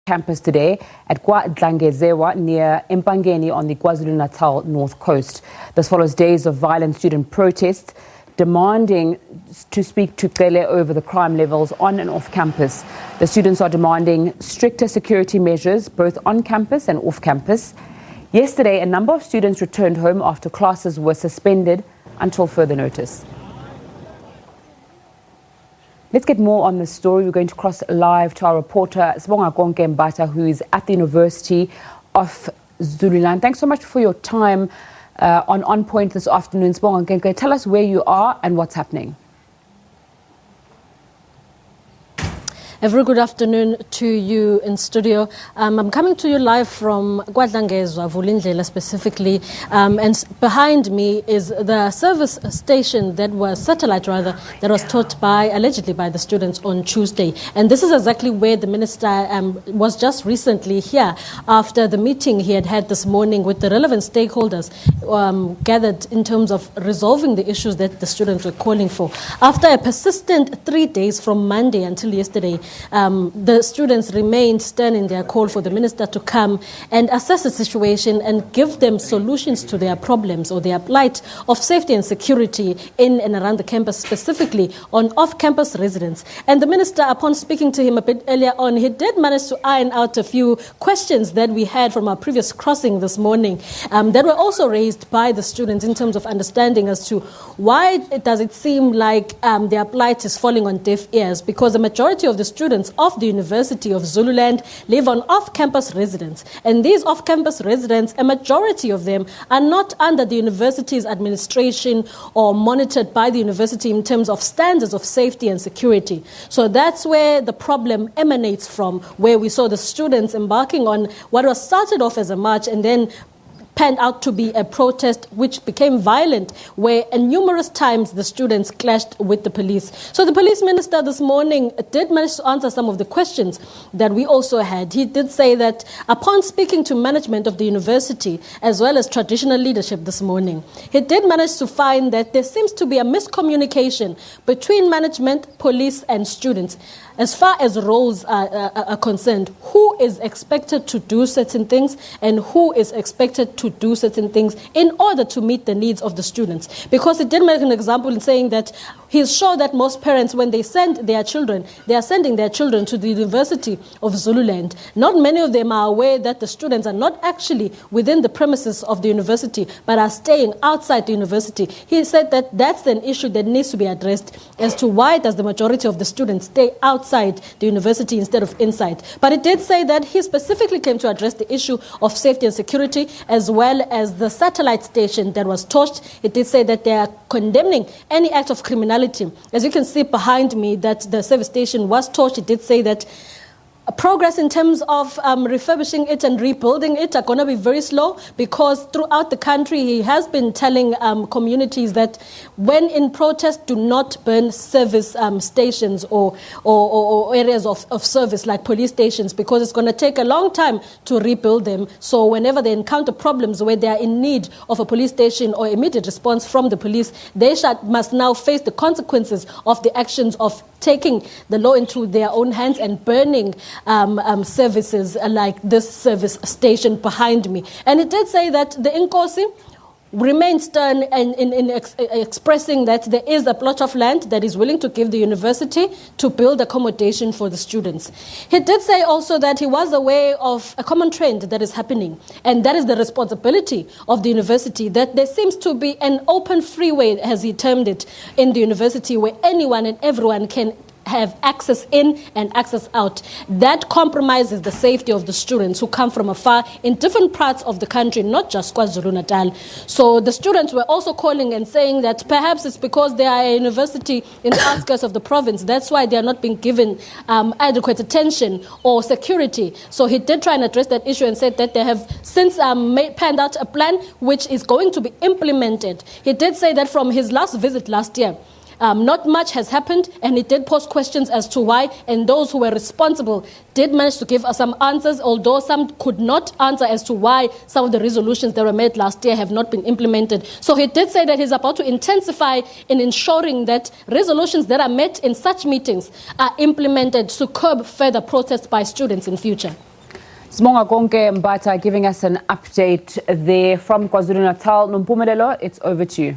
campus today at KwaDlangezwa near Empangeni on the KwaZulu-Natal North Coast. This follows days of violent student protests demanding to speak to Cele over the crime levels on and off campus. The students are demanding stricter security measures both on campus and off campus. Yesterday, a number of students returned home after classes were suspended until further notice. Let's get more on this story. We're going to cross live to our reporter, Sbongakonke Mbatha, who is at the University of Zululand. Thanks so much for your time on Point this afternoon. Sbongakonke, tell us where you are and what's happening. A very good afternoon to you in studio. I'm coming to you live from KwaDlangezwa, Vulindlela specifically, and behind me is the service station that was that was taught allegedly by the students on Tuesday. And this is exactly where the minister was just recently here after the meeting he had this morning with the relevant stakeholders gathered in terms of resolving the issues that the students were calling for. After a persistent 3 days from Monday until yesterday, the students remained stern in their call for the minister to come and assess the situation and give them solutions to their problems or their plight of safety and security in and around the campus, specifically on off-campus residents. And the minister, upon speaking to him a bit earlier on, he did manage to iron out a few questions that we had from our previous crossing this morning that were also raised by the students in terms of understanding as to why does it seem like their plight is falling on deaf ears, because the majority of the students of the University of Zululand live on off-campus residence. And these off-campus residents, a majority of them are not under the university's administration or monitored by the university in terms of standards of safety and security. So that's where the problem emanates from, where we saw the students embarking on what was started off as a march and then panned out to be a protest which became violent, where numerous times the students clashed with the police. So the police minister this morning did manage to answer some of the questions that we also had. He did say that upon speaking to management of the university as well as traditional leadership this morning, he did manage to find that there seems to be a miscommunication between management, police and students. As far as roles are concerned, who is expected to do certain things and who is expected to do certain things in order to meet the needs of the students. Because it did make an example in saying that he's sure that most parents, when they send their children, they are sending their children to the University of Zululand. Not many of them are aware that the students are not actually within the premises of the university, but are staying outside the university. He said that that's an issue that needs to be addressed as to why does the majority of the students stay outside the university instead of inside. But it did say that he specifically came to address the issue of safety and security as well as the satellite station that was torched. It did say that they are condemning any act of criminality. As you can see behind me that the service station was torched. It did say that progress in terms of refurbishing it and rebuilding it are going to be very slow, because throughout the country he has been telling communities that when in protest, do not burn service stations or areas of service like police stations, because it's going to take a long time to rebuild them. So whenever they encounter problems where they are in need of a police station or immediate response from the police, they must now face the consequences of the actions of taking the law into their own hands and burning services like this service station behind me. And it did say that the Inkosi remains stern in expressing that there is a plot of land that is willing to give the university to build accommodation for the students. He did say also that he was aware of a common trend that is happening, and that is the responsibility of the university, that there seems to be an open freeway, as he termed it, in the university where anyone and everyone can have access in and access out. That compromises the safety of the students who come from afar in different parts of the country, not just KwaZulu-Natal. So the students were also calling and saying that perhaps it's because they are a university in the outskirts of the province. That's why they are not being given adequate attention or security. So he did try and address that issue and said that they have since panned out a plan which is going to be implemented. He did say that from his last visit last year, not much has happened, and it did pose questions as to why, and those who were responsible did manage to give us some answers, although some could not answer as to why some of the resolutions that were made last year have not been implemented. So he did say that he's about to intensify in ensuring that resolutions that are met in such meetings are implemented to curb further protests by students in future. Sbongakonke Mbatha giving us an update there from KwaZulu-Natal. Nompumelelo, it's over to you.